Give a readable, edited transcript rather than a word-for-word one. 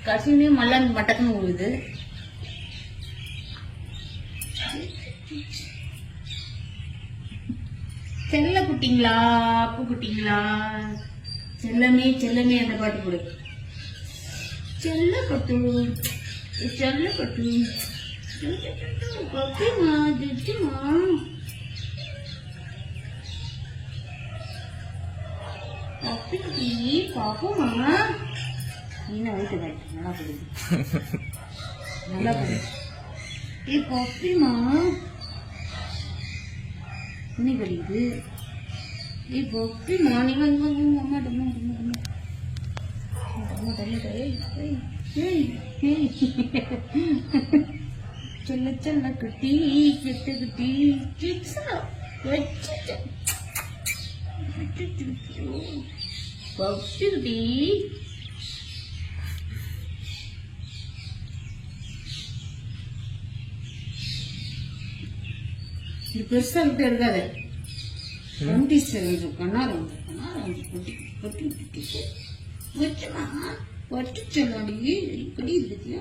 கசினே மல்லாந்து மட்டக்குன்னு விழுது. செல்ல குட்டிங்களா, அப்பு குட்டிங்களா, செல்லமே செல்லமே அந்த பாட்டு போடு. செல்ல பட்டு செல்ல பட்டு பப்பிமா ஜிஜிமா பப்பி குட்டி பாப்போமா. நீனா வயிற்று காய்ட்டு நல்லா போடுது, நல்லா போடு. ஏ பப்பிமா துணி கழியுது. ஏ பப்பிமா நீ வந்து அம்மா டம்மா டம்மா டம்மா டம்மா டம்மா. செல்ல செல்ல குட்டி கெட்ட குட்டி பப்பி குட்டி. இது பெருசா விட்டு இருக்காது. கண்ணாரம் பொட்டி பொட்டி பொட்டி பொட்டி பொட்டி சொல்லி இப்படி இருக்கு.